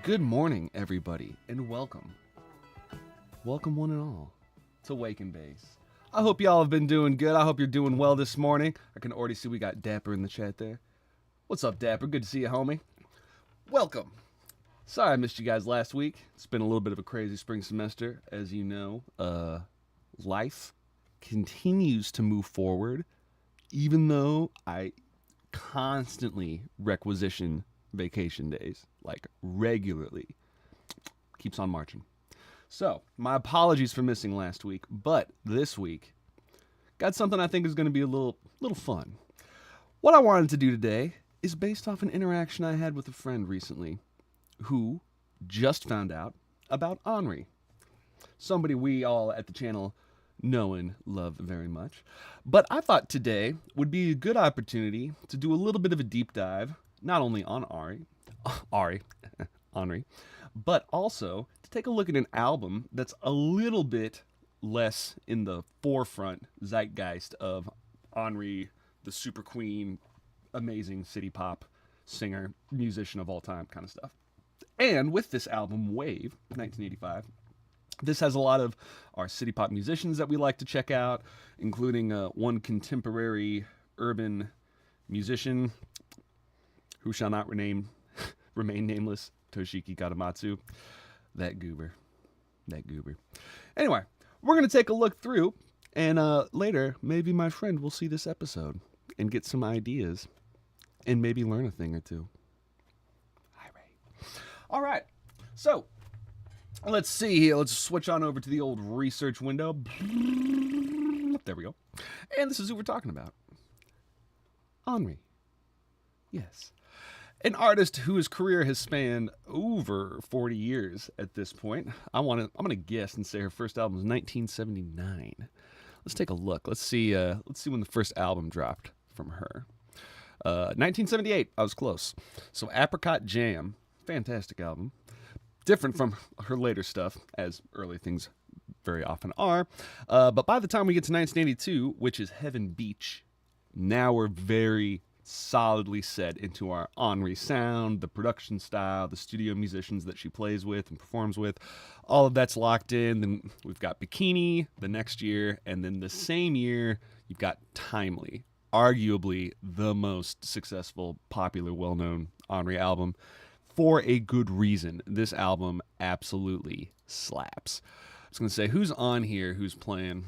Good morning, everybody, and welcome. Welcome, one and all, to Wake and Base. I hope y'all have been doing good. I hope you're doing well this morning. I can already see we got Dapper in the chat there. What's up, Dapper? Good to see you, homie. Welcome. Sorry I missed you guys last week. It's been a little bit of a crazy spring semester. As you know, life continues to move forward, even though I constantly requisition vacation days, like regularly. Keeps on marching. So, my apologies for missing last week, but this week, got something I think is going to be a little fun. What I wanted to do today is based off an interaction I had with a friend recently who just found out about Anri. Somebody we all at the channel know and love very much. But I thought today would be a good opportunity to do a little bit of a deep dive, not only on Anri, but also to take a look at an album that's a little bit less in the forefront zeitgeist of Anri, the super queen, amazing city pop singer, musician of all time kind of stuff. And with this album, Wave, 1985, this has a lot of our city pop musicians that we like to check out, including one contemporary urban musician who shall not remain nameless, Toshiki Katamatsu. That goober. Anyway, we're going to take a look through, and later, maybe my friend will see this episode and get some ideas and maybe learn a thing or two. Hi, Ray. All right, so let's see here. Let's switch on over to the old research window. There we go. And this is who we're talking about. Anri. Yes. An artist whose career has spanned over 40 years at this point. I'm going to guess and say her first album was 1979. Let's take a look. Let's see when the first album dropped from her. 1978. I was close. So Apricot Jam, fantastic album. Different from her later stuff, as early things very often are. But by the time we get to 1982, which is Heaven Beach, now we're very solidly set into our Anri sound, the production style, the studio musicians that she plays with and performs with. All of that's locked in. Then we've got Bikini the next year, and then the same year, you've got Timely, arguably the most successful, popular, well-known Anri album. For a good reason. This album absolutely slaps. I was going to say, who's on here who's playing?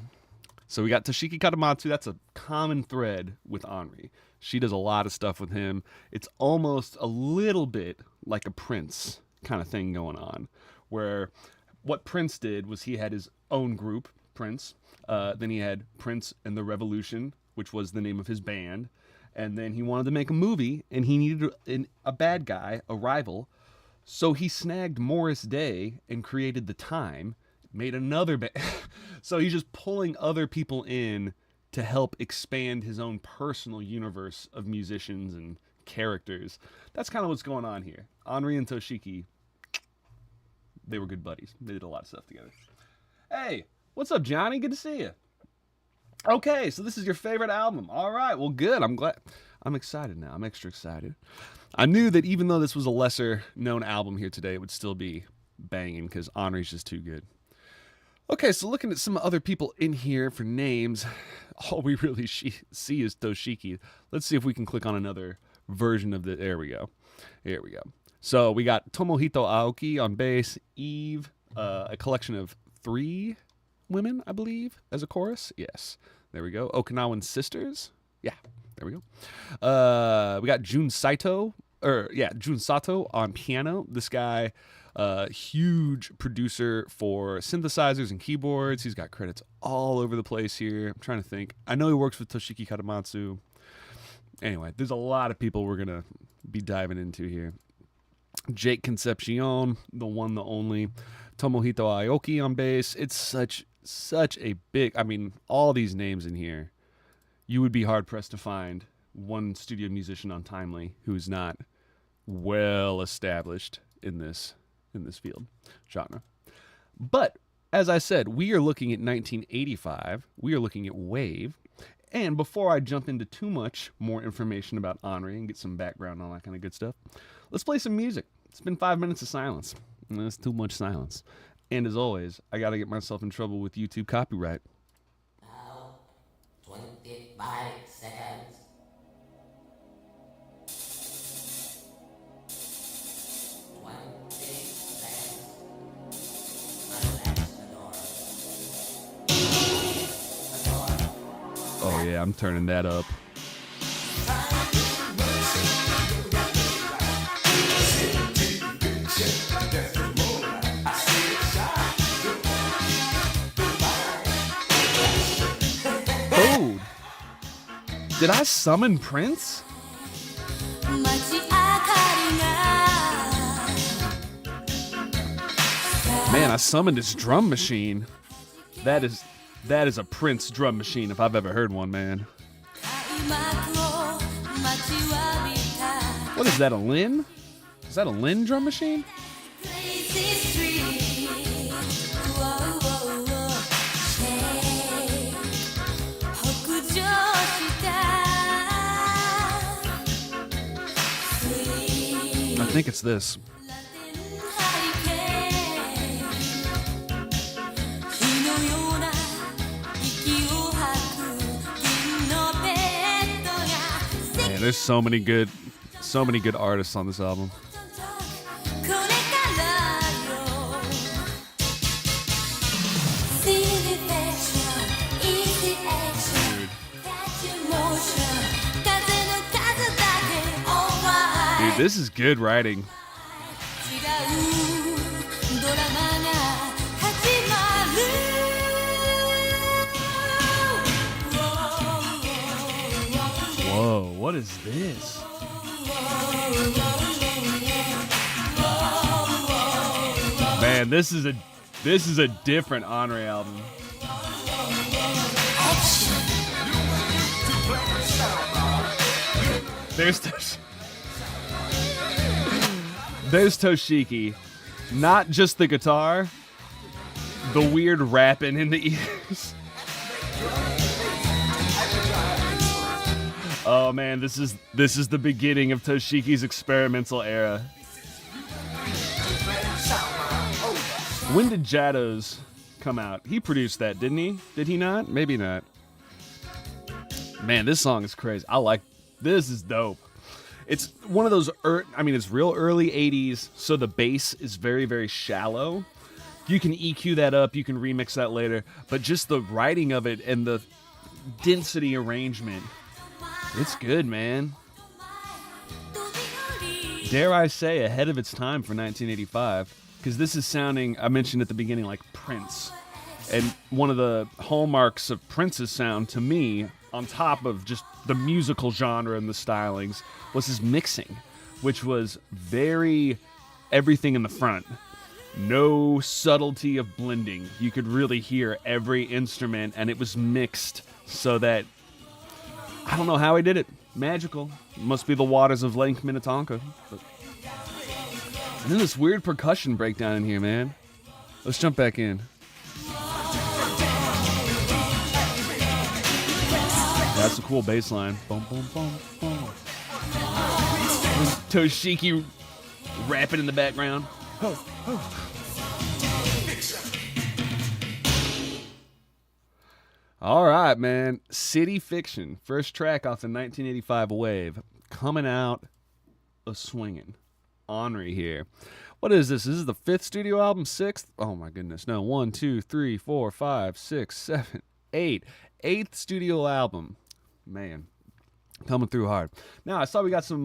So we got Toshiki Katamatsu. That's a common thread with Anri. She does a lot of stuff with him. It's almost a little bit like a Prince kind of thing going on, where what Prince did was he had his own group, Prince. Then he had Prince and the Revolution, which was the name of his band. And then he wanted to make a movie, and he needed a bad guy, a rival. So he snagged Morris Day and created The Time, made another band. So he's just pulling other people in to help expand his own personal universe of musicians and characters. That's kind of what's going on here. Anri and Toshiki, they were good buddies. They did a lot of stuff together. Hey, what's up, Johnny? Good to see you. Okay, so this is your favorite album. All right, well, good. I'm glad. I'm excited now. I'm extra excited. I knew that even though this was a lesser-known album here today, it would still be banging because Anri's just too good. Okay, so looking at some other people in here for names, all we really see is Toshiki. Let's see if we can click on another version of the... There we go. Here we go. So we got Tomohito Aoki on bass, Eve, a collection of 3 women, I believe, as a chorus. Yes. There we go. Okinawan Sisters. Yeah. There we go. We got Jun Sato on piano. This guy, huge producer for synthesizers and keyboards. He's got credits all over the place here. I'm trying to think. I know he works with Toshiki Katamatsu. Anyway, there's a lot of people we're going to be diving into here. Jake Concepcion, the one, the only. Tomohito Aoki on bass. It's such a big, I mean, all these names in here, you would be hard-pressed to find one studio musician on Timely who's not well established in this field genre. But as I said, we are looking at 1985. We are looking at Wave, And before I jump into too much more information about Anri and get some background on that kind of good stuff, let's play some music. It's been 5 minutes of silence. That's too much silence. And as always, I got to get myself in trouble with YouTube copyright. Now, 25 seconds. 20 seconds. Unlatch the door. The door. Oh yeah, I'm turning that up. Oh! Did I summon Prince? Man, I summoned his drum machine. That is a Prince drum machine if I've ever heard one, man. What is that, a Lin? Is that a Lin drum machine? I think it's this. Man, there's so many good artists on this album. Dude, this is good writing. Whoa, what is this? Man, this is a different Anri album. There's Toshiki. Not just the guitar, the weird rapping in the ears. Oh man, this is the beginning of Toshiki's experimental era. When did Jados come out? He produced that, didn't he? Did he not? Maybe not. Man, this song is crazy. This is dope. It's one of those, it's real early 80s, so the bass is very, very shallow. You can EQ that up, you can remix that later, but just the writing of it and the density arrangement, it's good, man. Dare I say, ahead of its time for 1985, because this is sounding, I mentioned at the beginning, like Prince. And one of the hallmarks of Prince's sound, to me, on top of just the musical genre and the stylings, was his mixing, which was very everything in the front. No subtlety of blending. You could really hear every instrument, and it was mixed so that, I don't know how he did it. Magical. It must be the waters of Lake Minnetonka. But... And then this weird percussion breakdown in here, man. Let's jump back in. That's a cool bass line. Boom, boom, boom, boom. Toshiki rapping in the background. Oh, oh. All right, man. City Fiction. First track off the 1985 wave. Coming out a-swinging. Anri here. What is this? This is the 5th studio album? 6th? Oh, my goodness. No. 1, 2, 3, 4, 5, 6, 7, 8. 8th studio album. Man, coming through hard. Now I saw we got some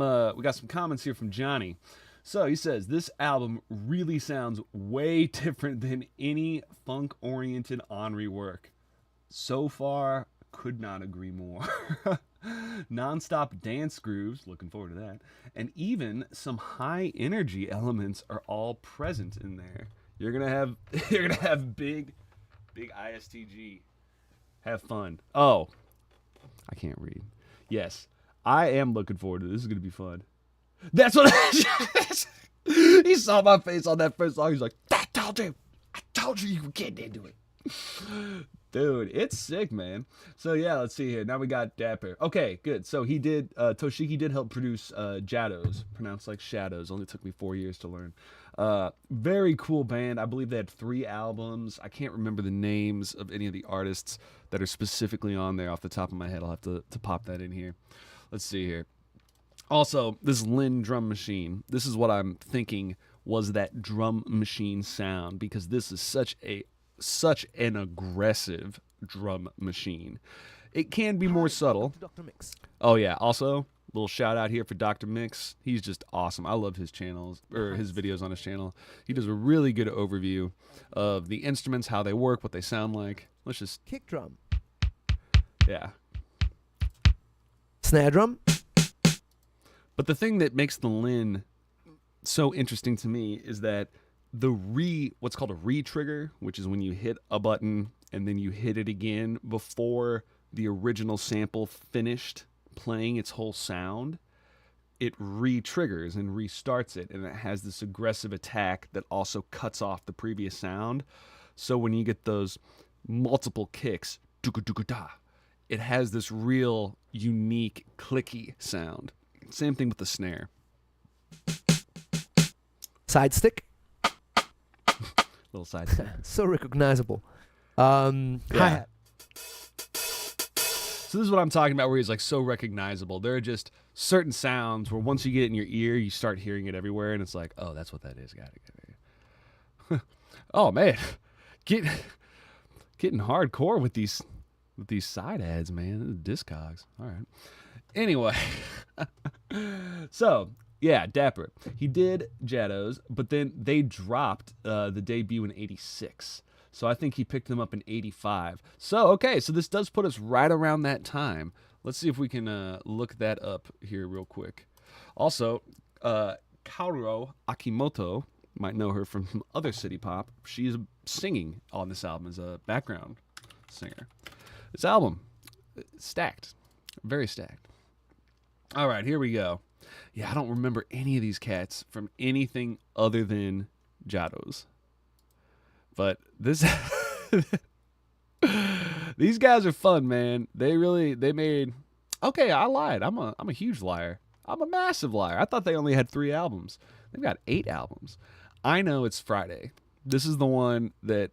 comments here from Johnny. So he says this album really sounds way different than any funk-oriented Anri work. So far, could not agree more. Non-stop dance grooves, looking forward to that, and even some high energy elements are all present in there. You're gonna have big ISTG. Have fun. Oh. I can't read. Yes, I am looking forward to this. This is going to be fun. That's what he saw my face on that first song. He's like, I told you you were getting into it. Dude, it's sick, man. So yeah, let's see here. Now we got Dapper. Okay, good. So he did Toshiki did help produce Jados, pronounced like shadows. Only took me 4 years to learn. Very cool band. I believe they had 3 albums. I can't remember the names of any of the artists that are specifically on there off the top of my head. I'll have to pop that in here. Let's see here. Also, this Lin drum machine. This is what I'm thinking was that drum machine sound, because this is such an aggressive drum machine. It can be more subtle. Dr. Mix. Oh yeah, also little shout out here for Dr. Mix. He's just awesome. I love his channels, or his videos on his channel. He does a really good overview of the instruments, how they work, what they sound like. Let's just Kick drum. yeah. Snare drum. But the thing that makes the Lin so interesting to me is that what's called a re-trigger, which is when you hit a button and then you hit it again before the original sample finished playing its whole sound, it re-triggers and restarts it, and it has this aggressive attack that also cuts off the previous sound. So when you get those multiple kicks, it has this real unique clicky sound. Same thing with the snare. Side stick. Little side step. So recognizable. Yeah. Hi-hat. So this is what I'm talking about, where he's like so recognizable. There are just certain sounds where once you get it in your ear, you start hearing it everywhere, and it's like, oh, that's what that is. Got it. Oh man, getting hardcore with these side ads, man. Discogs. All right. Anyway, so yeah, Dapper. He did Jados, but then they dropped the debut in '86. So I think he picked them up in '85. So okay, so this does put us right around that time. Let's see if we can look that up here real quick. Also, Kaoru Akimoto, might know her from other city pop. She's singing on this album as a background singer. This album, stacked, very stacked. All right, here we go. Yeah, I don't remember any of these cats from anything other than Jados. But this these guys are fun, man. They made. Okay, I lied. I'm a huge liar. I'm a massive liar. I thought they only had 3 albums. They've got 8 albums. I Know It's Friday. This is the one that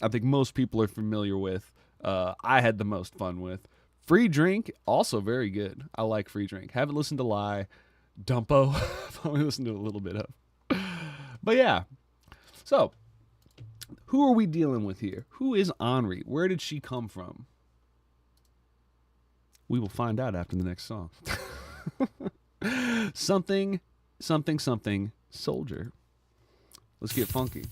I think most people are familiar with. I had the most fun with. Free Drink, also very good. I like Free Drink. Haven't listened to Lie. Dumpo, I've only listened to a little bit of. But yeah. So, who are we dealing with here? Who is Anri? Where did she come from? We will find out after the next song. Something, something, something, soldier. Let's get funky.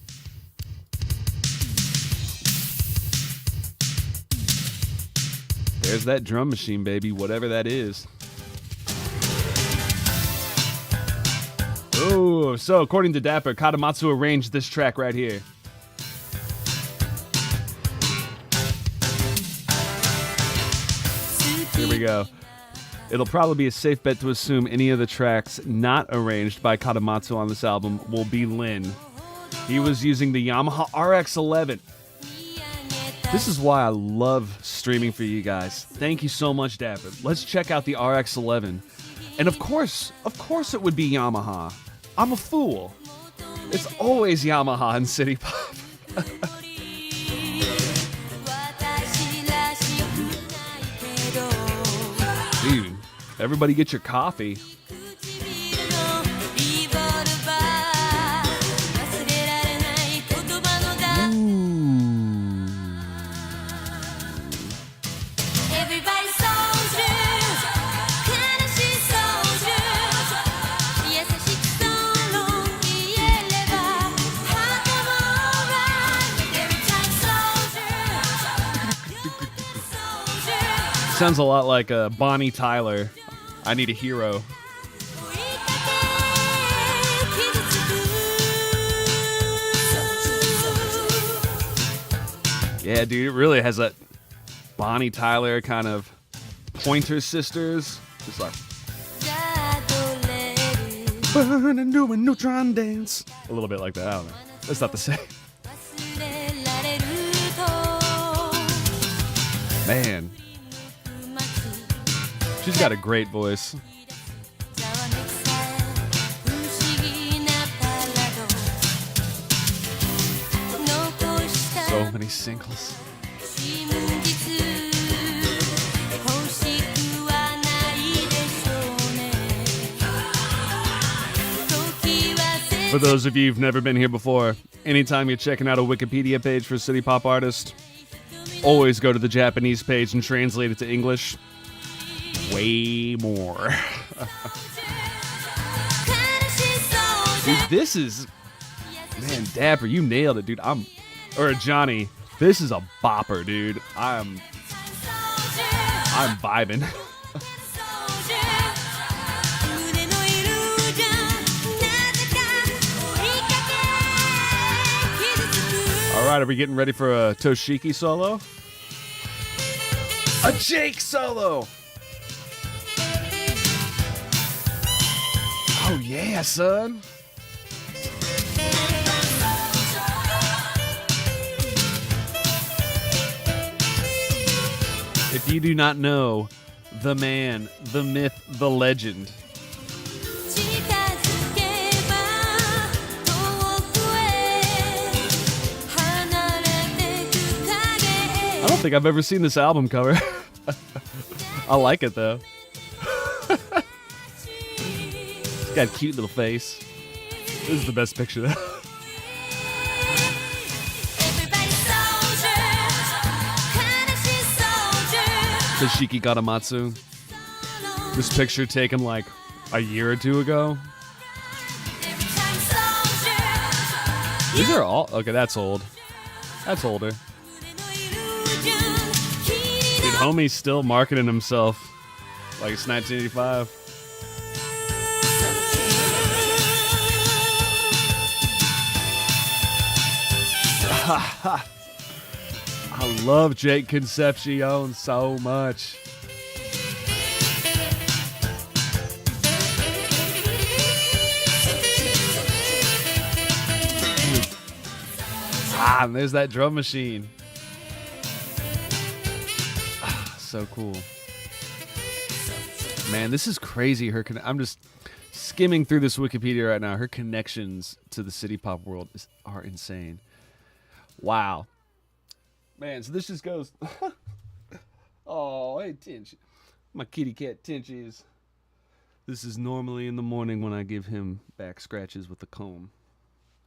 There's that drum machine, baby, whatever that is. Oh, so according to Dapper, Kadomatsu arranged this track right here. Here we go. It'll probably be a safe bet to assume any of the tracks not arranged by Kadomatsu on this album will be Lin. He was using the Yamaha RX-11. This is why I love streaming for you guys. Thank you so much, Dapper. Let's check out the RX-11. And of course it would be Yamaha. I'm a fool. It's always Yamaha in City Pop. Dude, everybody get your coffee. Sounds a lot like Bonnie Tyler. I Need a Hero. Yeah, dude, it really has that Bonnie Tyler kind of Pointer Sisters. Just like burn and do a neutron dance. A little bit like that. I don't know. That's not the same. Man, she's got a great voice. So many singles. For those of you who've never been here before, anytime you're checking out a Wikipedia page for a city pop artist, always go to the Japanese page and translate it to English. Way more. Dude, this is... Man, Dapper, you nailed it, dude. Or Johnny, this is a bopper, dude. I'm vibing. All right, are we getting ready for a Toshiki solo? A Jake solo! Oh yeah, son! If you do not know the man, the myth, the legend, I don't think I've ever seen this album cover. I like it though. It's got a cute little face. This is the best picture though. Toshiki Garamatsu. This picture taken like a year or two ago. These are all... Okay, that's old. That's older. Dude, homie's still marketing himself like it's 1985. I love Jake Concepcion so much. And there's that drum machine. So cool. Man, this is crazy. I'm just skimming through this Wikipedia right now. Her connections to the city pop world are insane. Wow. Man, so this just goes... Oh, hey, Tinch. My kitty cat Tinches. This is normally in the morning when I give him back scratches with the comb.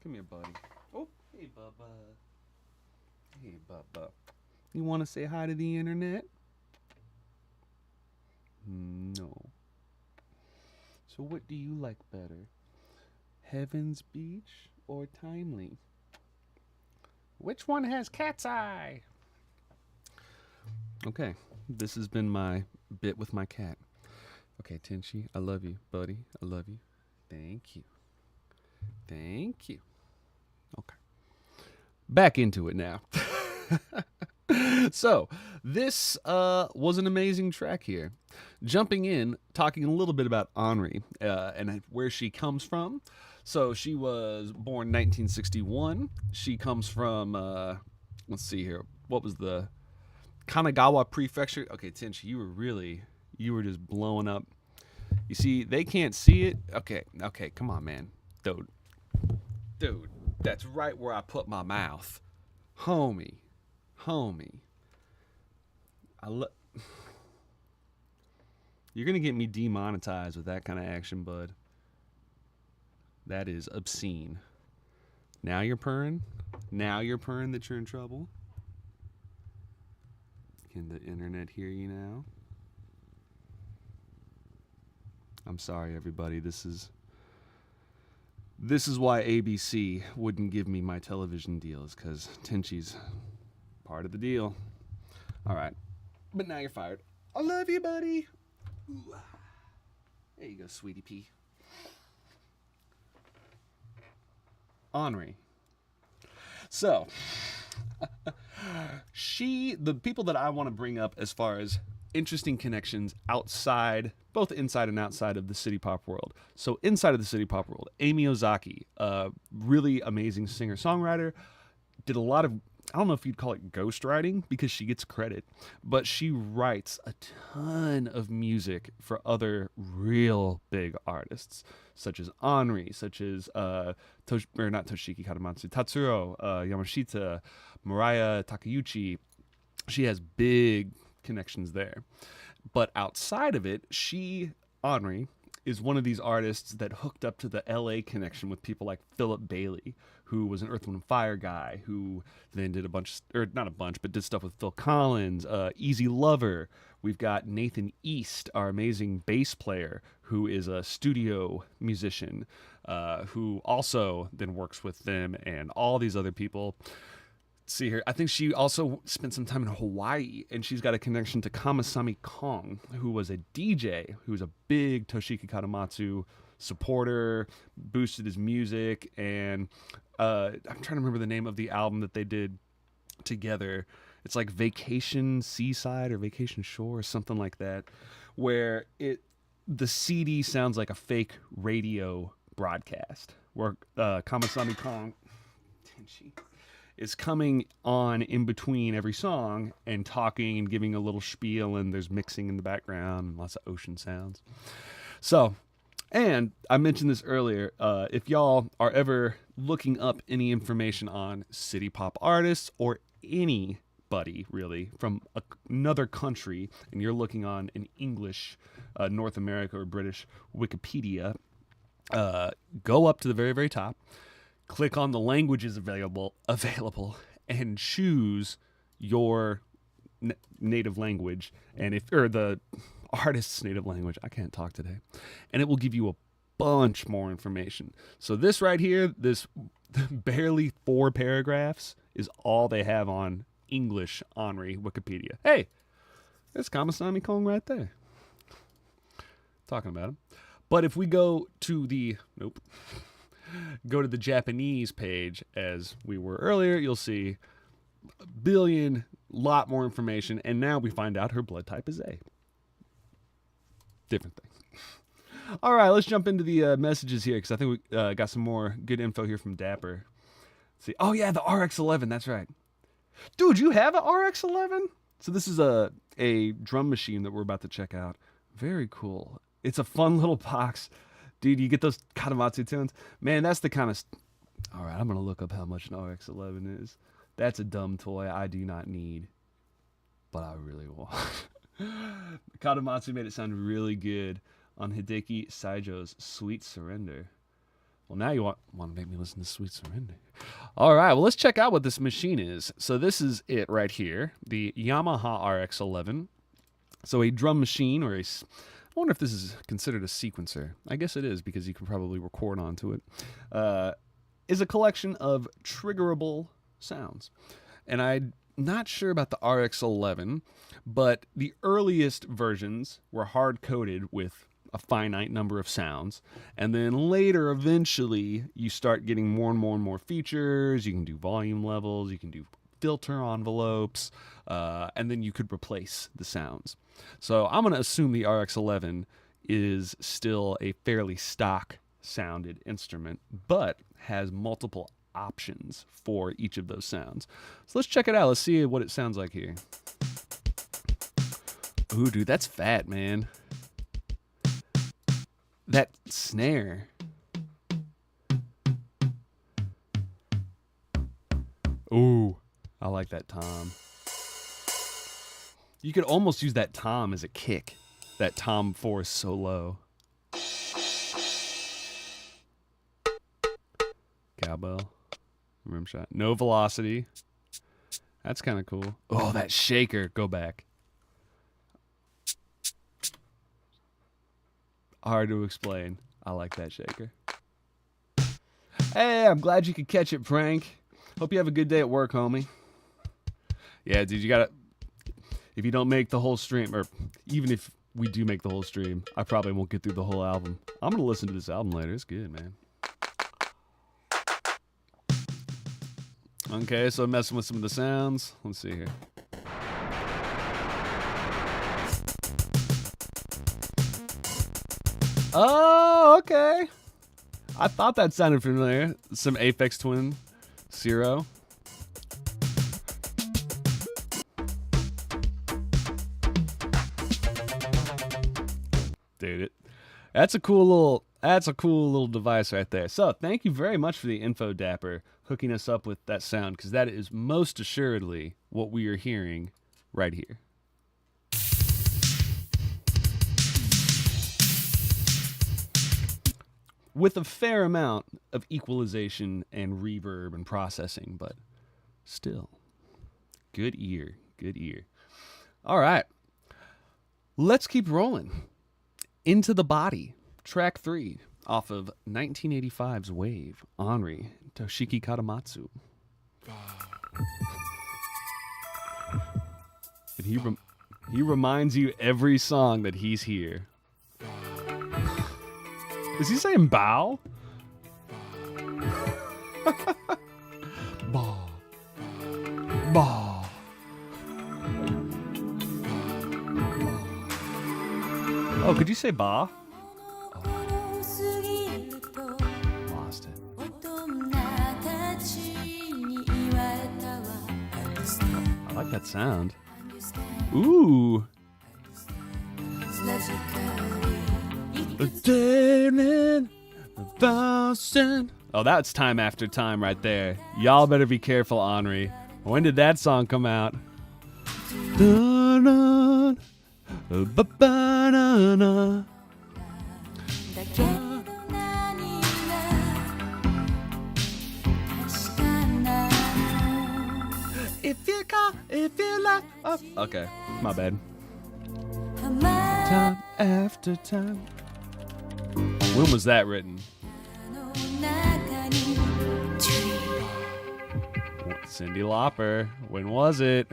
Come here, buddy. Oh, hey, Bubba. Hey, Bubba. You want to say hi to the internet? No. So what do you like better? Heaven's Beach or Timely? Which one has cat's eye? Okay, this has been my bit with my cat. Okay, Tinchi, I love you, buddy. I love you. Thank you. Thank you. Okay. Back into it now. So, this was an amazing track here. Jumping in, talking a little bit about Anri and where she comes from. So, she was born 1961. She comes from, let's see here. What was the Kanagawa Prefecture? Okay, Tinchi, you were just blowing up. You see, they can't see it. Okay, come on, man. Dude, that's right where I put my mouth. Homie. You're going to get me demonetized with that kind of action, bud. That is obscene. Now you're purring that you're in trouble. Can the internet hear you now? I'm sorry, everybody. This is why ABC wouldn't give me my television deals, because Tenchi's part of the deal. All right. But now you're fired. I love you, buddy. Ooh. There you go, sweetie pea. Anri. So, the people that I want to bring up as far as interesting connections outside, both inside and outside of the city pop world. So inside of the city pop world, Amy Ozaki, a really amazing singer-songwriter, did a lot of I don't know if you'd call it ghostwriting because she gets credit, but she writes a ton of music for other real big artists, such as Anri, such as not Toshiki Katamatsu, Tatsuro Yamashita, Mariah Takeuchi. She has big connections there. But outside of it, Anri, is one of these artists that hooked up to the LA connection with people like Philip Bailey, who was an Earth, Wind, and Fire guy, who then did not a bunch, but did stuff with Phil Collins, Easy Lover. We've got Nathan East, our amazing bass player, who is a studio musician, who also then works with them and all these other people. Let's see here. I think she also spent some time in Hawaii, and she's got a connection to Kamasami Kong, who was a DJ, who's a big Toshiki Katamatsu supporter, boosted his music, and I'm trying to remember the name of the album that they did together. It's like Vacation Seaside or Vacation Shore or something like that, where the CD sounds like a fake radio broadcast, where Kamasami Kong is coming on in between every song and talking and giving a little spiel, and there's mixing in the background and lots of ocean sounds. So, and I mentioned this earlier, if y'all are ever looking up any information on city pop artists or anybody really from another country, and you're looking on an English, North America or British Wikipedia, go up to the very, very top, click on the languages available, and choose your native language, or the artist's native language. I can't talk today. And it will give you a bunch more information. So this right here, this barely 4 paragraphs, is all they have on English Anri Wikipedia. Hey, there's Kamasami Kong right there. Talking about him. But if we go to the Japanese page, as we were earlier, you'll see a lot more information, and now we find out her blood type is A. Different thing. All right, let's jump into the messages here, because I think we got some more good info here from Dapper. Let's see. Oh, yeah, the RX-11, that's right. Dude, you have an RX-11? So this is a drum machine that we're about to check out. Very cool. It's a fun little box. Dude, you get those Katamatsu tunes? Man, that's the kind of... All right, I'm going to look up how much an RX-11 is. That's a dumb toy I do not need, but I really want. Katamatsu made it sound really good on Hideki Saijo's Sweet Surrender. Well, now you want to make me listen to Sweet Surrender. All right, well, let's check out what this machine is. So this is it right here, the Yamaha RX-11. So a drum machine, or I wonder if this is considered a sequencer. I guess it is, because you can probably record onto it. Is a collection of triggerable sounds. And I'm not sure about the RX-11, but the earliest versions were hard-coded with a finite number of sounds. And then later, eventually, you start getting more and more and more features. You can do volume levels. You can do filter envelopes. And then you could replace the sounds. So I'm going to assume the RX-11 is still a fairly stock-sounded instrument, but has multiple options for each of those sounds. So let's check it out. Let's see what it sounds like here. Ooh, dude, that's fat, man. That snare. Ooh, I like that tom. You could almost use that tom as a kick. That tom 4 is so low. Cowbell. Rim shot. No velocity. That's kind of cool. Oh, that shaker. Go back. Hard to explain. I like that shaker. Hey, I'm glad you could catch it, Frank. Hope you have a good day at work, homie. Yeah, dude, you gotta... If you don't make the whole stream, or even if we do make the whole stream, I probably won't get through the whole album. I'm gonna listen to this album later. It's good, man. Okay, so messing with some of the sounds. Let's see here. Oh, okay. I thought that sounded familiar. Some Aphex Twin Zero. Dude, that's a cool little device right there. So thank you very much for the info, Dapper, hooking us up with that sound, because that is most assuredly what we are hearing right here. With a fair amount of equalization and reverb and processing, but still, good ear, good ear. All right, let's keep rolling. Into the Body, track 3, off of 1985's Wave, Anri, Toshiki Katamatsu. And he reminds you every song that he's here. Is he saying bow? Bah. Bah. Oh, could you say ba? Oh. Lost it. I like that sound. Ooh. Oh, that's Time After Time right there. Y'all better be careful, Anri. When did that song come out? If you like. Oh, okay, my bad. Time after time. When was that written? Cyndi Lauper. When was it?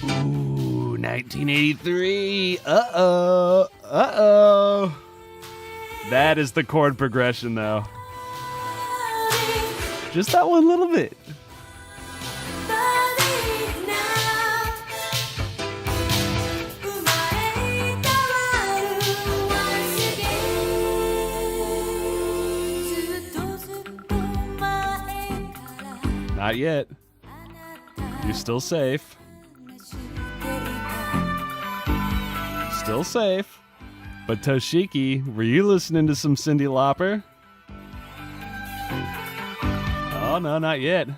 Ooh, 1983. Uh-oh. Uh-oh. That is the chord progression, though. Just that one little bit. Not yet. You're still safe. Still safe. But Toshiki, were you listening to some Cyndi Lauper? Oh, no, not yet.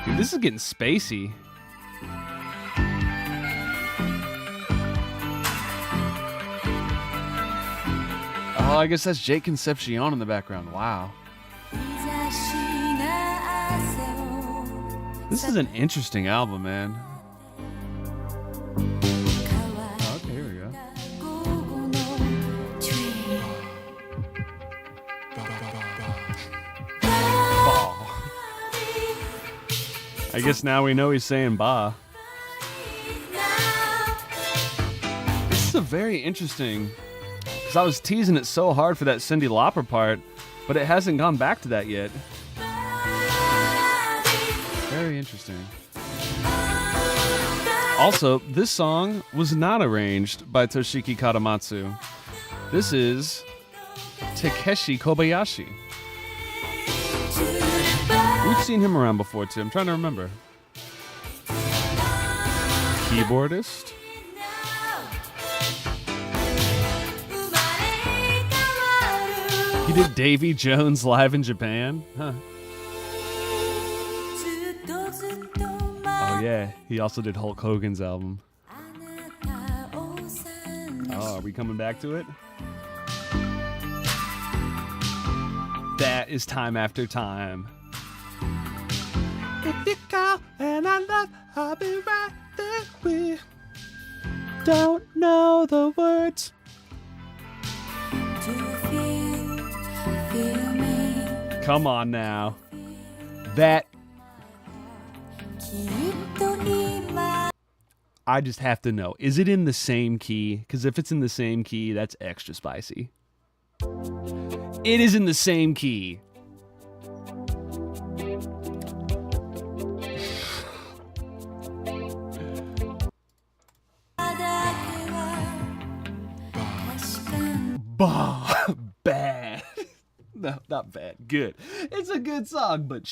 Dude, this is getting spacey. Oh, I guess that's Jake Concepcion in the background. Wow. This is an interesting album, man. Oh, okay, here we go. Oh. I guess now we know he's saying ba. This is a very interesting, because I was teasing it so hard for that Cyndi Lauper part, but it hasn't gone back to that yet. Very interesting. Also, this song was not arranged by Toshiki Katamatsu. This is Takeshi Kobayashi. We've seen him around before too. I'm trying to remember. Keyboardist. He did Davy Jones live in Japan. Huh. Oh yeah, he also did Hulk Hogan's album. Oh, are we coming back to it? That is Time After Time. If you call and I love, I'll be right there. We don't know the words. Come on now. That. I just have to know. Is it in the same key? Because if it's in the same key, that's extra spicy. It is in the same key. Bad. No, not bad. Good. It's a good song, but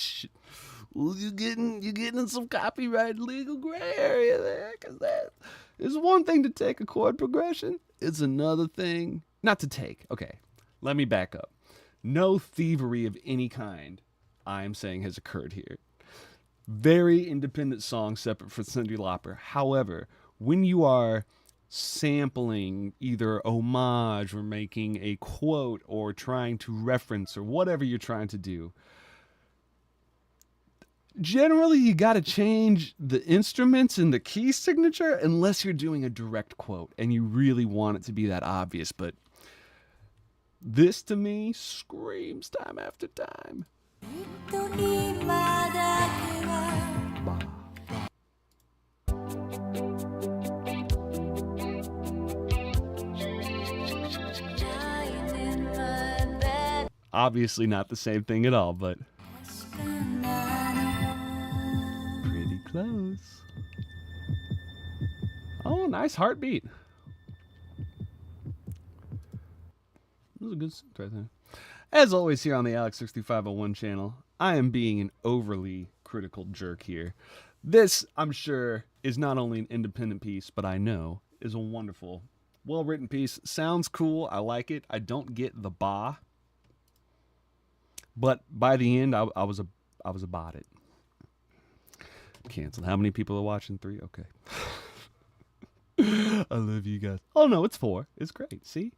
Well, you getting in some copyright legal gray area there, because that is one thing to take a chord progression. It's another thing not to take. Okay, let me back up. No thievery of any kind, I am saying, has occurred here. Very independent song separate from Cyndi Lauper. However, when you are sampling either homage or making a quote or trying to reference or whatever you're trying to do, generally you got to change the instruments and the key signature unless you're doing a direct quote and you really want it to be that obvious. But this to me screams time after time. Obviously not the same thing at all, but pretty close. Oh, nice heartbeat. That was a good synth right there. As always here on the Alex63501 channel, I am being an overly critical jerk here. This, I'm sure, is not only an independent piece, but I know is a wonderful, well-written piece. Sounds cool. I like it. I don't get the ba. But by the end, I was about it. Canceled. How many people are watching? 3? Okay. I love you guys. Oh no, it's 4. It's great. See,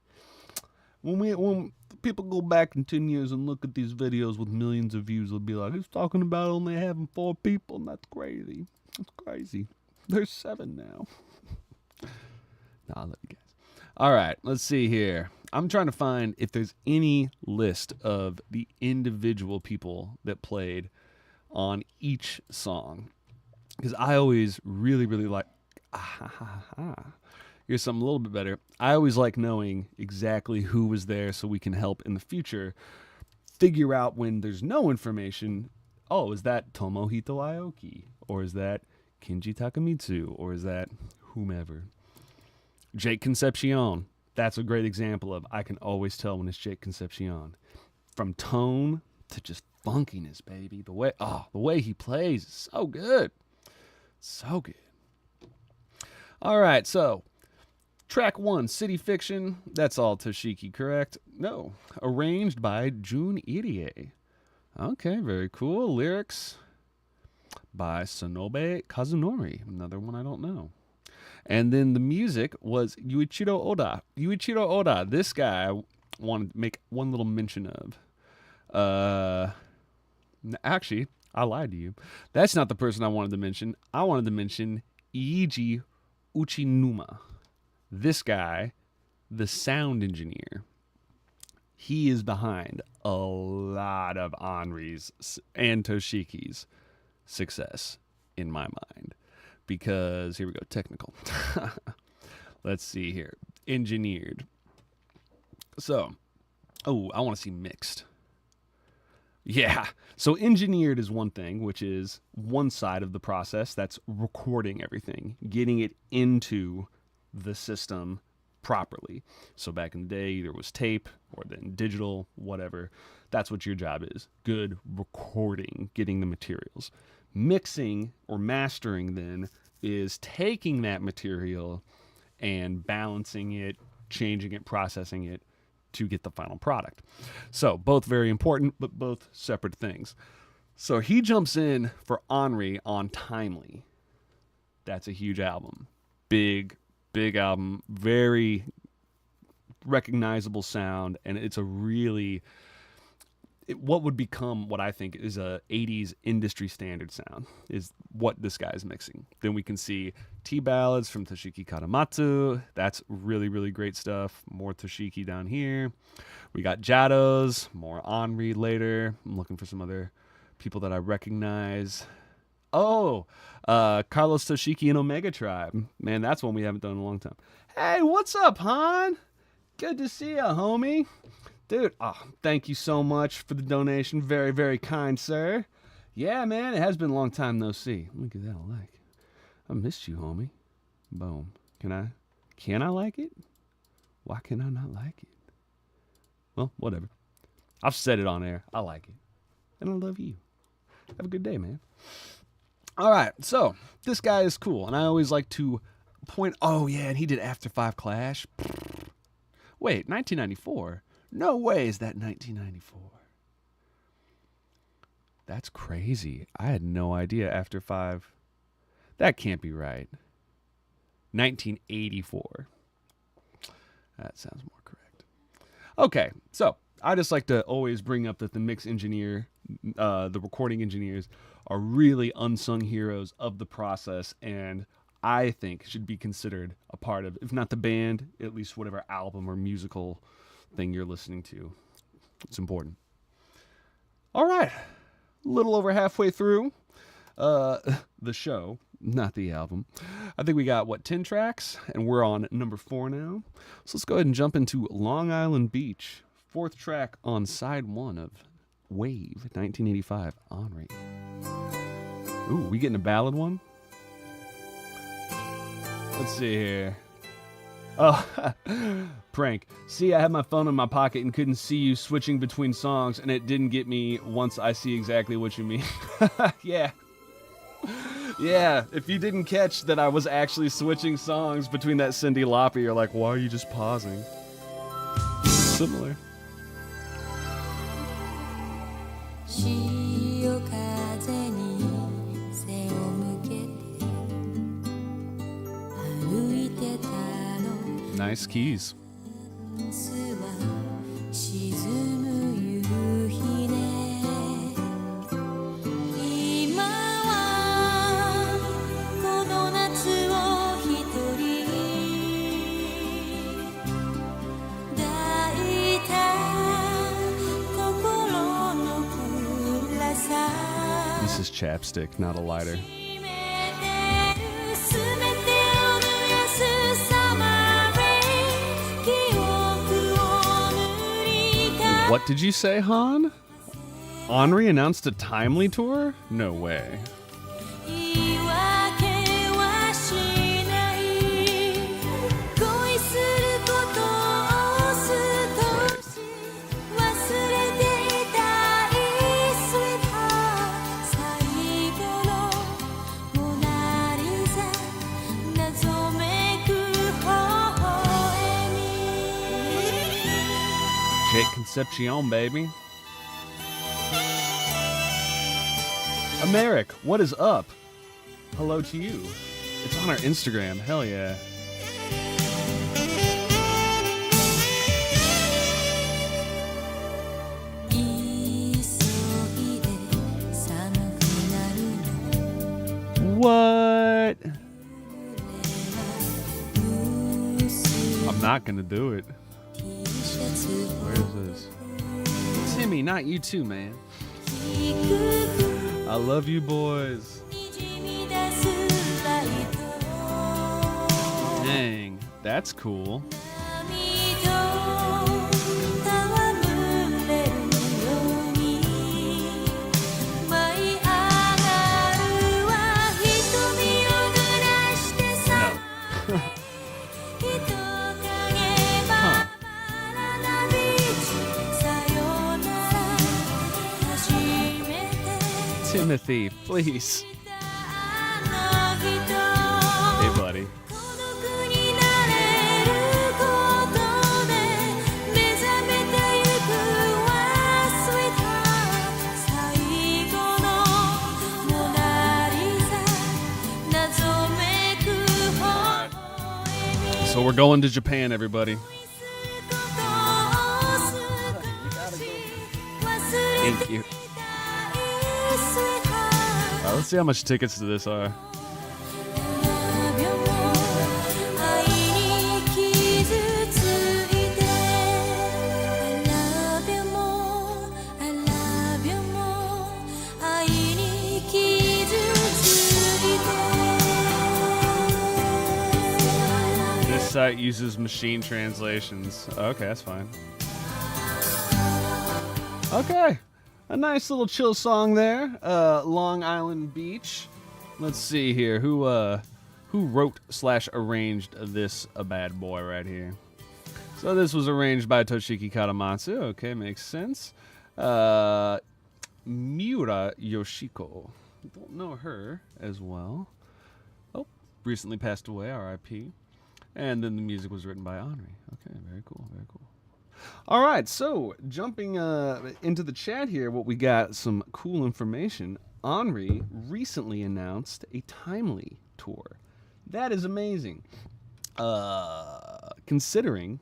when people go back in 10 years and look at these videos with millions of views, they'll be like, "He's talking about only having 4 people." And that's crazy. That's crazy. There's 7 now. No, I love you guys. All right, let's see here. I'm trying to find if there's any list of the individual people that played on each song, because I always really like. Here's something a little bit better. I always like knowing exactly who was there so we can help in the future figure out when there's no information. Oh, is that Tomohito Aoki? Or is that Kenji Takamitsu? Or is that whomever? Jake Concepcion. That's a great example of I can always tell when it's Jake Concepcion. From tone to just funkiness, baby. The way he plays is so good. So good. All right, so track 1, City Fiction. That's all Toshiki, correct? No. Arranged by Jun Irie. Okay, very cool. Lyrics by Sonobe Kazunori. Another one I don't know. And then the music was Yuichiro Oda. Yuichiro Oda, this guy I wanted to make one little mention of. Actually, I lied to you. That's not the person I wanted to mention. I wanted to mention Iiji Uchinuma. This guy, the sound engineer, he is behind a lot of Anri's and Toshiki's success in my mind. Because, here we go, technical. Let's see here. Engineered. So, I want to see mixed. Yeah. So engineered is one thing, which is one side of the process. That's recording everything, getting it into the system properly. So back in the day, there was tape or then digital, whatever. That's what your job is. Good recording, getting the materials. Mixing or mastering then is taking that material and balancing it, changing it, processing it to get the final product. So both very important, but both separate things. So he jumps in for Anri on Timely. That's a huge album. Big album. Very recognizable sound. And it's a really... what would become what I think is a 80s industry standard sound is what this guy is mixing. Then we can see T-Ballads from Toshiki Katamatsu. That's really, really great stuff. More Toshiki down here. We got Jados, more Anri later. I'm looking for some other people that I recognize. Oh, Carlos Toshiki and Omega Tribe. Man, that's one we haven't done in a long time. Hey, what's up, Han? Good to see ya, homie. Dude, thank you so much for the donation. Very, very kind, sir. Yeah, man, it has been a long time no see. Let me give that a like. I missed you, homie. Boom. Can I like it? Why can I not like it? Well, whatever. I've said it on air. I like it. And I love you. Have a good day, man. All right, so this guy is cool, and I always like to point. Oh yeah, and he did After 5 Clash. Wait, 1994? No way is that 1994. That's crazy. I had no idea After 5. That can't be right. 1984. That sounds more correct. Okay, so I just like to always bring up that the mix engineer, the recording engineers, are really unsung heroes of the process, and I think should be considered a part of, if not the band, at least whatever album or musical thing you're listening to. It's important. All right, a little over halfway through the show, not the album. I think we got, 10 tracks, and we're on number 4 now. So let's go ahead and jump into Long Island Beach, 4th track on side 1 of Wave, 1985, Anri. Ooh, we getting a ballad one? Let's see here. Oh, prank. See, I had my phone in my pocket and couldn't see you switching between songs, and it didn't get me once I see exactly what you mean. Yeah. Yeah, if you didn't catch that I was actually switching songs between that Cyndi Lauper, you're like, why are you just pausing? Similar. 潮風に背を向けて歩いてたの Nice keys. 明日は沈む夕日ね今はこの夏を一人抱いた心の暗さ This is chapstick, not a lighter. 秘めてる全てを濡らすサマーレイン記憶を塗り替え What did you say, Han? Anri announced a Timely tour? No way. 言い訳はしない恋することを少し忘れていたい Sweetheart 最後のモナリザ謎めく微笑み Jake Concepcion, baby. Americ, what is up? Hello to you. It's on our Instagram. Hell yeah. What? I'm not gonna do it. Where is this? Timmy, not you too, man. I love you boys. Dang, that's cool. Timothy, please. Hey, buddy. So we're going to Japan, everybody. Thank you. Let's see how much tickets to this are. This site uses machine translations. Okay, that's fine. Okay. A nice little chill song there, Long Island Beach. Let's see here, who wrote / arranged this bad boy right here. So this was arranged by Toshiki Katamatsu. Okay, makes sense. Miura Miura Yoshiko. Don't know her as well. Oh, recently passed away, R.I.P. And then the music was written by Anri. Okay, very cool, very cool. All right, so jumping into the chat here, what we got, some cool information. Anri recently announced a Timely tour. That is amazing. Considering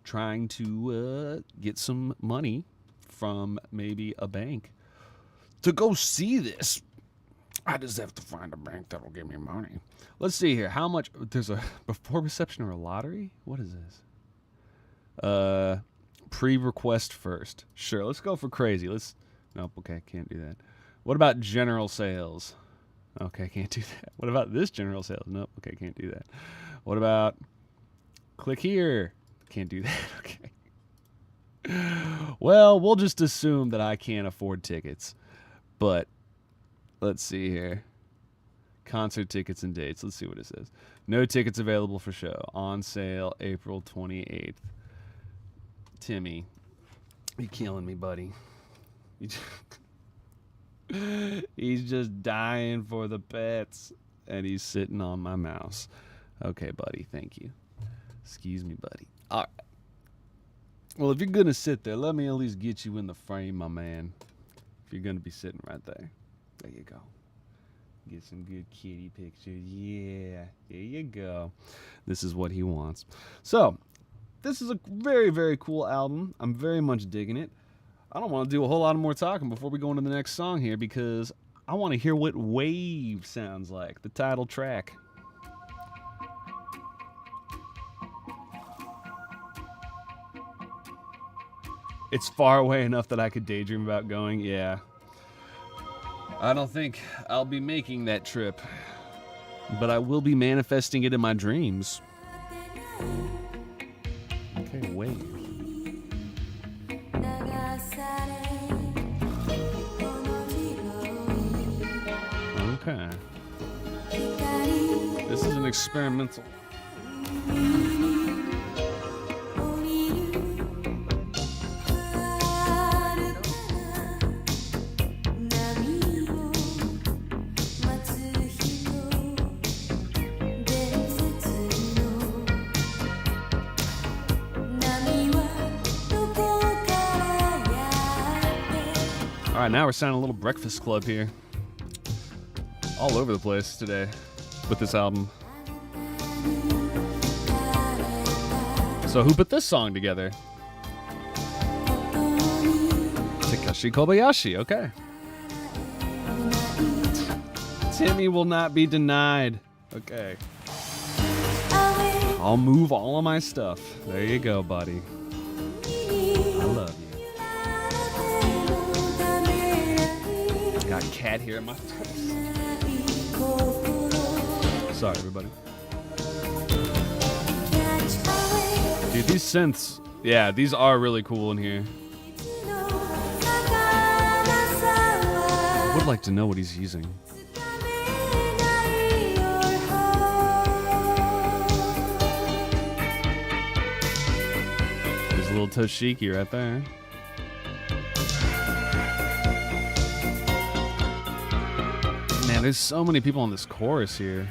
trying to get some money from maybe a bank to go see this. I just have to find a bank that'll give me money. Let's see here. How much? There's a before reception or a lottery? What is this? Pre-request first. Sure, let's go for crazy. Nope, okay, can't do that. What about general sales? Okay, can't do that. What about this general sales? Nope, okay, can't do that. What about click here? Can't do that, okay. Well, we'll just assume that I can't afford tickets. But let's see here. Concert tickets and dates. Let's see what it says. No tickets available for show. On sale April 28th. Timmy, you're killing me, buddy. He's just dying for the pets. And he's sitting on my mouse. Okay, buddy. Thank you. Excuse me, buddy. All right. Well, if you're going to sit there, let me at least get you in the frame, my man. If you're going to be sitting right there. There you go. Get some good kitty pictures. Yeah, there you go. This is what he wants. So, this is a very, very cool album. I'm very much digging it. I don't want to do a whole lot more talking before we go into the next song here because I want to hear what Wave sounds like, the title track. It's far away enough that I could daydream about going, yeah. I don't think I'll be making that trip, but I will be manifesting it in my dreams. Okay, wait. Okay. This is an experimental. All right, now we're sounding a little Breakfast Club here. All over the place today with this album. So who put this song together? Takeshi Kobayashi, okay. Timmy will not be denied. Okay. I'll move all of my stuff. There you go, buddy. I love you. Got cat hair in my face. Sorry, everybody. Dude, these synths, yeah, these are really cool in here. I would like to know what he's using. There's a little Toshiki right there. Man, there's so many people on this chorus here.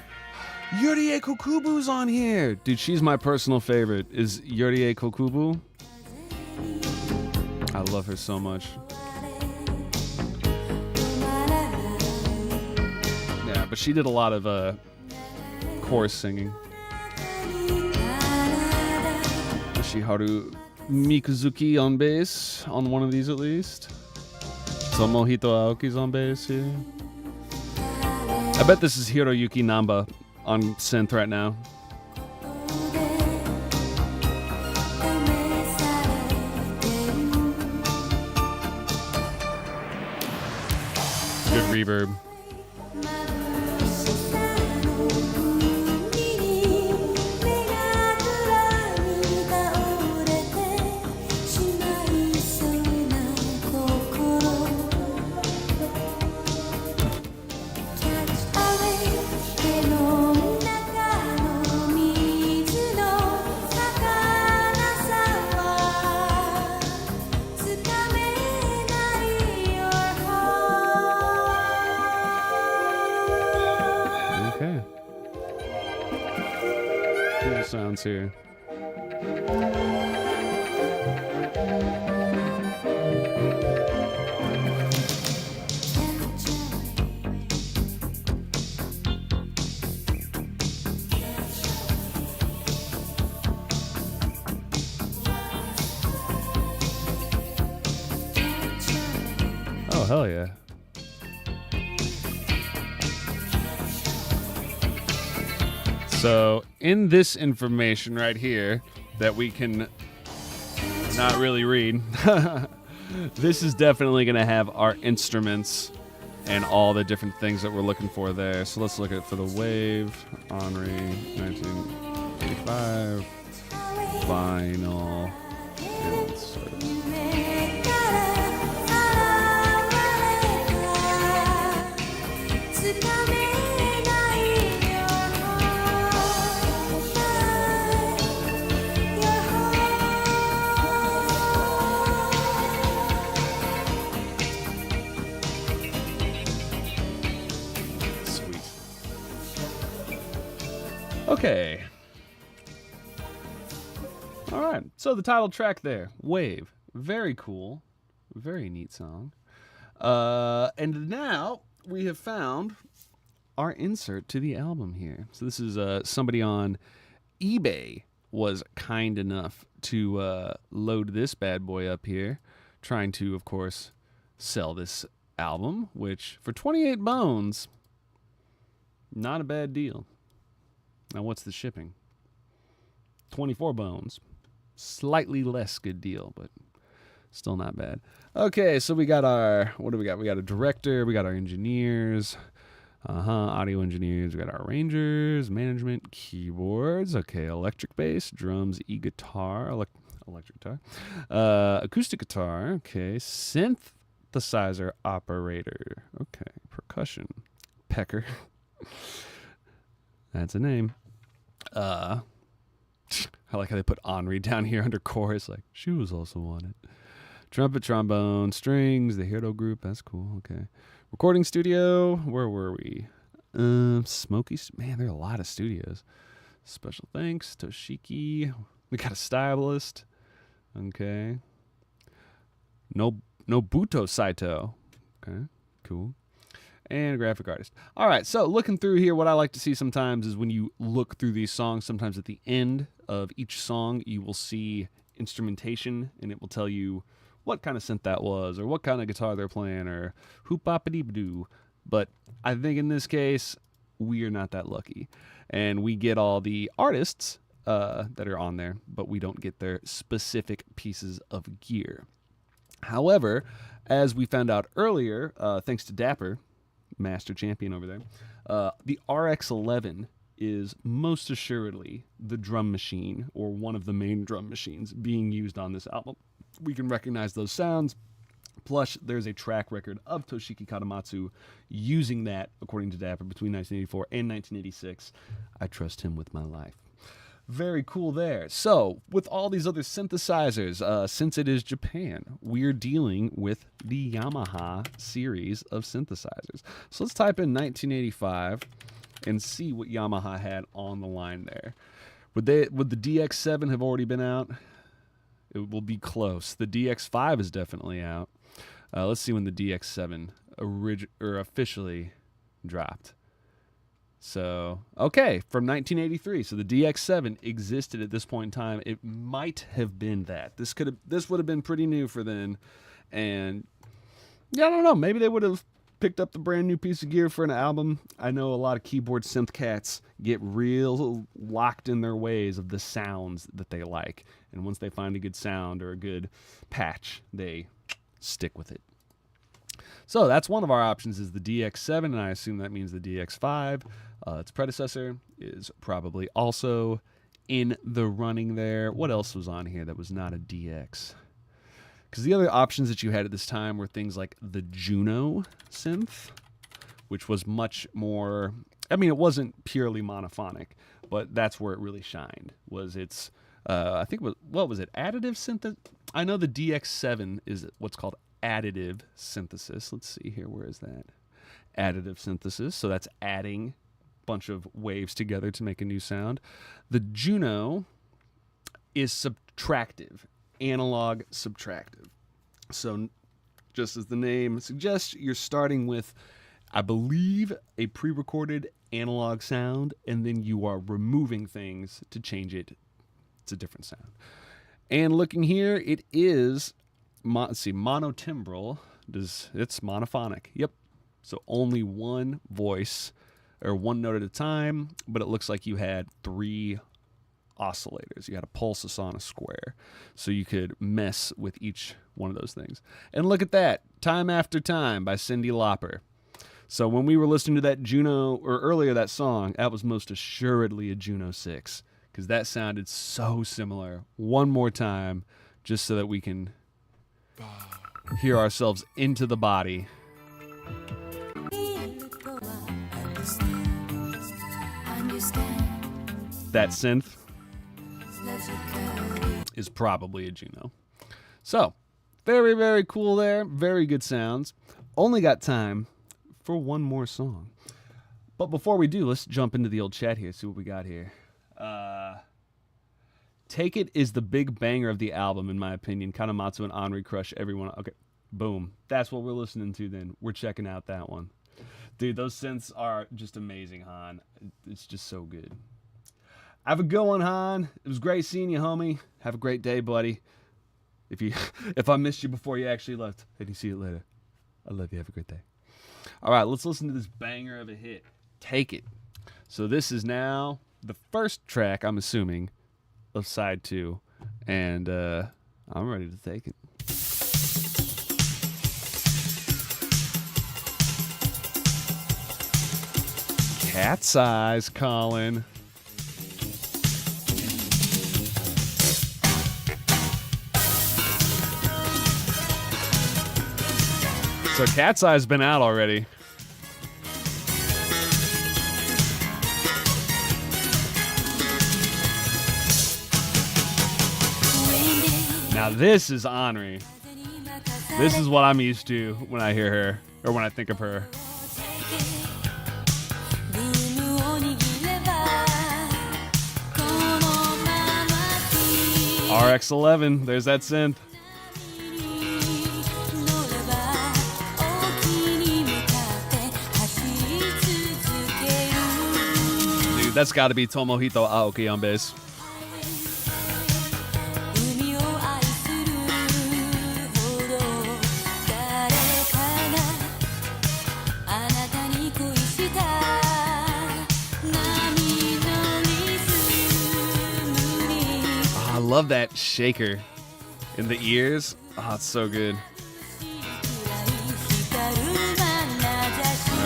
Yurie Kokubu's on here. Dude, she's my personal favorite. Is Yurie Kokubu? I love her so much. Yeah, but she did a lot of chorus singing. Shiharu Mikuzuki on bass, on one of these at least. Tomohito Aoki's on bass here. I bet this is Hiroyuki Namba on synth right now. Good reverb. sounds here. Oh, hell yeah. So, in this information right here that we can not really read, this is definitely going to have our instruments and all the different things that we're looking for there. So let's look at for the Wave, Anri, 1985, vinyl, insert. 夢から現れたつかめないよSweet. Okay. All right. So the title track there, Wave. Very cool. Very neat song. And now we have found our insert to the album here. So this is somebody on eBay was kind enough to load this bad boy up here, trying to, of course, sell this album, which for 28 bones, not a bad deal. Now, what's the shipping? 24 bones. Slightly less good deal, but still not bad. Okay, so we got our, what do we got? We got a director, we got our engineers, audio engineers, we got our arrangers, management, keyboards, okay, electric bass, drums, e-guitar, electric guitar, acoustic guitar, okay, synthesizer operator, okay, percussion, pecker, that's a name. I like how they put Anri down here under chorus, like, she was also on it. Trumpet, trombone, strings, the Hero group, that's cool, okay. Recording studio, where were we? Smoky, man, there are a lot of studios. Special thanks, Toshiki. We got a stylist, okay. Nobuto Saito, okay, cool. And a graphic artist. All right, so looking through here, what I like to see sometimes is when you look through these songs, sometimes at the end of each song, you will see instrumentation, and it will tell you what kind of synth that was, or what kind of guitar they're playing, or hoop-bop-a-dee-doo. But I think in this case, we are not that lucky. And we get all the artists that are on there, but we don't get their specific pieces of gear. However, as we found out earlier, thanks to Dapper, Master Champion over there, the RX-11 is most assuredly the drum machine, or one of the main drum machines being used on this album. We can recognize those sounds. Plus, there's a track record of Toshiki Katamatsu using that, according to Dapper, between 1984 and 1986. I trust him with my life. Very cool there. So, with all these other synthesizers, since it is Japan, we're dealing with the Yamaha series of synthesizers. So let's type in 1985 and see what Yamaha had on the line there. Would the DX7 have already been out? It will be close. The DX5 is definitely out. Let's see when the DX7 officially dropped. So, okay, from 1983. So the DX7 existed at this point in time. It might have been that. This would have been pretty new for then. And yeah, I don't know. Maybe they would have picked up the brand new piece of gear for an album. I know a lot of keyboard synth cats get real locked in their ways of the sounds that they like. And once they find a good sound or a good patch, they stick with it. So that's one of our options is the DX7, and I assume that means the DX5. Its predecessor is probably also in the running there. What else was on here that was not a DX? Because the other options that you had at this time were things like the Juno synth, which was much more, I mean, it wasn't purely monophonic, but that's where it really shined, was its, I think, what was it, additive synth? I know the DX7 is what's called additive synthesis. Let's see here, where is that? Additive synthesis, so that's adding bunch of waves together to make a new sound. The Juno is subtractive, analog subtractive. So just as the name suggests, you're starting with, I believe, a pre-recorded analog sound, and then you are removing things to change it. It's a different sound. And looking here, it is, monotimbral. It's monophonic. Yep. So only one voice or one note at a time, but it looks like you had 3 oscillators. You had a pulsus on a square. So you could mess with each one of those things. And look at that. Time After Time by Cyndi Lauper. So when we were listening to that Juno, or earlier that song, that was most assuredly a Juno 6, because that sounded so similar. One more time, just so that we can hear ourselves into the body. That synth is probably a Juno. So, very, very cool there. Very good sounds. Only got time for one more song. But before we do, let's jump into the old chat here, see what we got here. Take It is the big banger of the album, in my opinion. Kanematsu and Anri crush everyone. Okay, boom. That's what we're listening to then. We're checking out that one. Dude, those synths are just amazing, Han. It's just so good. Have a good one, Han. It was great seeing you, homie. Have a great day, buddy. If I missed you before you actually left, maybe see you later. I love you. Have a great day. All right, let's listen to this banger of a hit. Take It. So this is now the first track, I'm assuming, of side 2. And I'm ready to take it. Cat's eyes, Colin. So Cat's Eye's been out already. Now this is Anri. This is what I'm used to when I hear her, or when I think of her. RX-11, there's that synth. Dude, that's got to be Tomohito Aoki on bass. I love that shaker in the ears. Oh, it's so good. All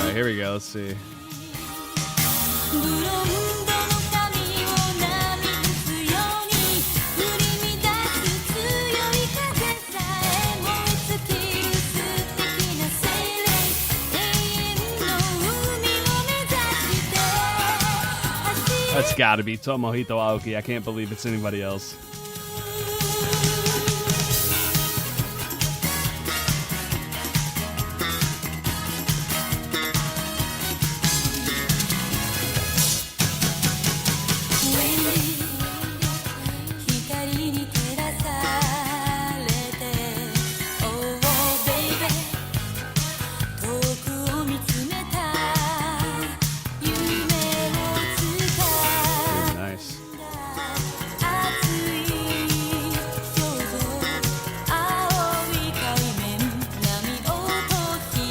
right, here we go. Let's see. That's got to be Tomohito Aoki. I can't believe it's anybody else.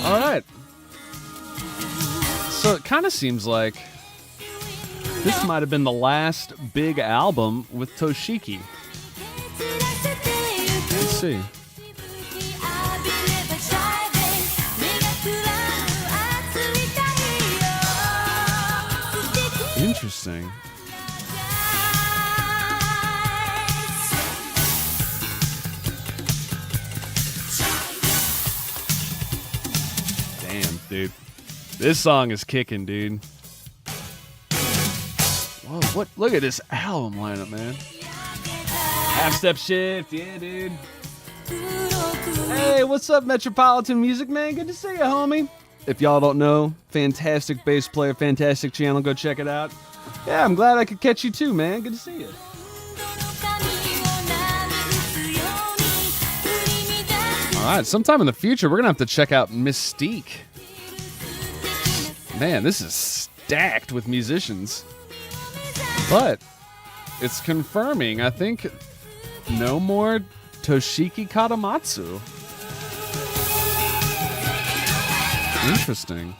All right. So it kind of seems like this might have been the last big album with Toshiki. Let's see. Interesting. Damn, dude. This song is kicking, dude. Whoa, what? Look at this album lineup, man. Half Step Shift, yeah, dude. Hey, what's up, Metropolitan Music, man? Good to see you, homie. If y'all don't know, fantastic bass player, fantastic channel. Go check it out. Yeah, I'm glad I could catch you too, man. Good to see you. 「 All right, sometime in the future, we're going to have to check out Mystique. Man, this is stacked with musicians. But it's confirming, I think, no more Toshiki Katamatsu. Interesting.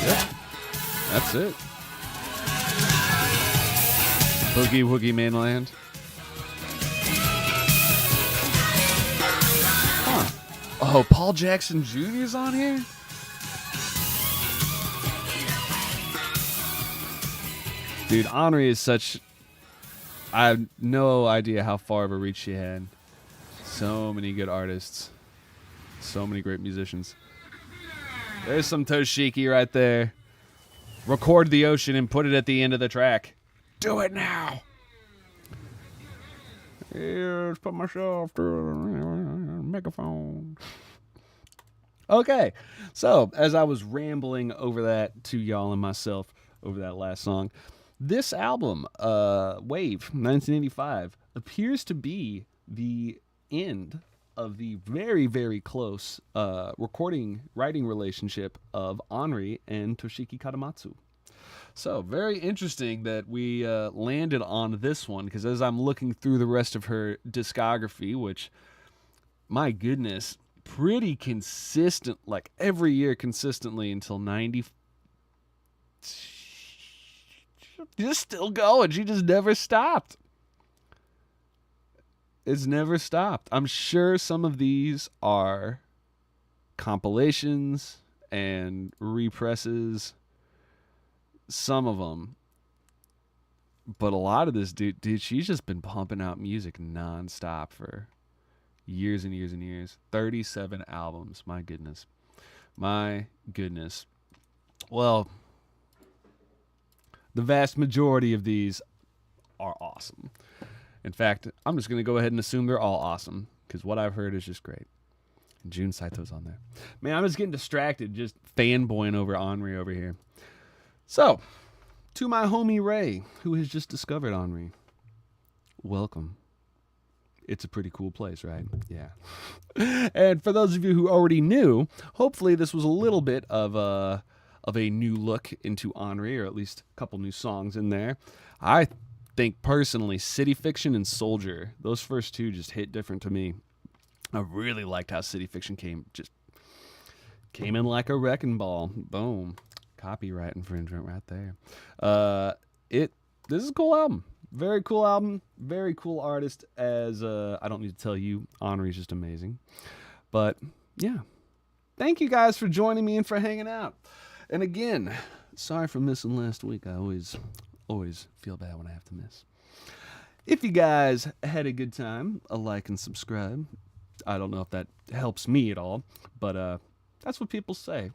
Yep. That's it. Boogie Woogie Mainland. Huh. Oh, Paul Jackson Jr.'s on here? Dude, Anri is such... I have no idea how far of a reach she had. So many good artists. So many great musicians. There's some Toshiki right there. Record the ocean and put it at the end of the track. Do it now. Here, let's put myself to a megaphone. Okay, so as I was rambling over that to y'all and myself over that last song, this album, Wave, 1985, appears to be the end of the very, very close writing relationship of Anri and Toshiki Katamatsu. So, very interesting that we landed on this one, because as I'm looking through the rest of her discography, which, my goodness, pretty consistent, like every year consistently until 90. Just still going. She just never stopped. It's never stopped. I'm sure some of these are compilations and represses. Some of them. But a lot of this, dude, she's just been pumping out music nonstop for years and years and years. 37 albums. My goodness. My goodness. Well, the vast majority of these are awesome. In fact, I'm just going to go ahead and assume they're all awesome, because what I've heard is just great. And Jun Saito's on there. Man, I'm just getting distracted, just fanboying over Anri over here. So, to my homie Ray, who has just discovered Anri, welcome. It's a pretty cool place, right? Yeah. And for those of you who already knew, hopefully this was a little bit of a new look into Anri, or at least a couple new songs in there. I think personally, City Fiction and Soldier, those first two just hit different to me. I really liked how City Fiction came in like a wrecking ball. Boom. Copyright infringement right there. This is a cool album. Very cool album. Very cool artist. As I don't need to tell you, Anri's just amazing. But yeah. Thank you guys for joining me and for hanging out. And again, sorry for missing last week. I always feel bad when I have to miss. If you guys had a good time, a like and subscribe. I don't know if that helps me at all, but that's what people say.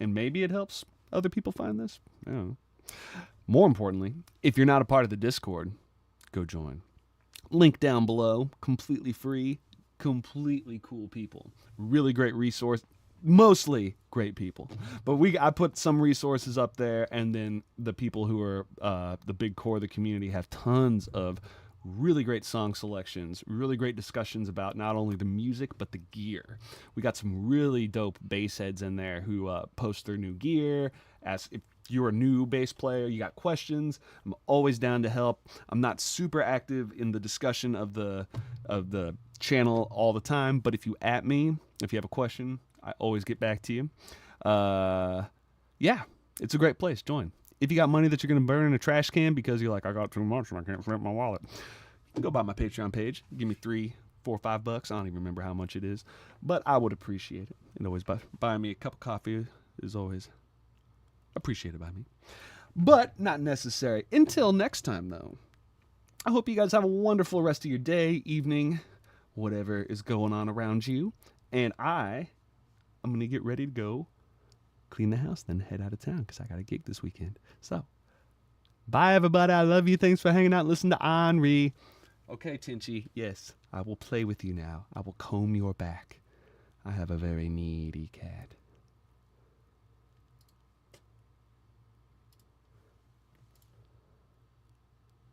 And maybe it helps other people find this. I don't know. More importantly, if you're not a part of the Discord, go join. Link down below, completely free, completely cool people. Really great resource. Mostly great people, but I put some resources up there, and then the people who are the big core of the community have tons of really great song selections, really great discussions about not only the music but the gear. We got some really dope bass heads in there who post their new gear. Ask if you're a new bass player, you got questions. I'm always down to help. I'm not super active in the discussion of the channel all the time, but if you at me, if you have a question, I always get back to you. Yeah, it's a great place. Join. If you got money that you're going to burn in a trash can because you're like, I got too much and I can't fit my wallet, you can go by my Patreon page. Give me $3, $4, $5. I don't even remember how much it is, but I would appreciate it. And always buying me a cup of coffee is always appreciated by me, but not necessary. Until next time, though, I hope you guys have a wonderful rest of your day, evening, whatever is going on around you. And I'm going to get ready to go clean the house, then head out of town because I got a gig this weekend. So, bye, everybody. I love you. Thanks for hanging out and listening to Anri. Okay, Tinchi. Yes, I will play with you now. I will comb your back. I have a very needy cat.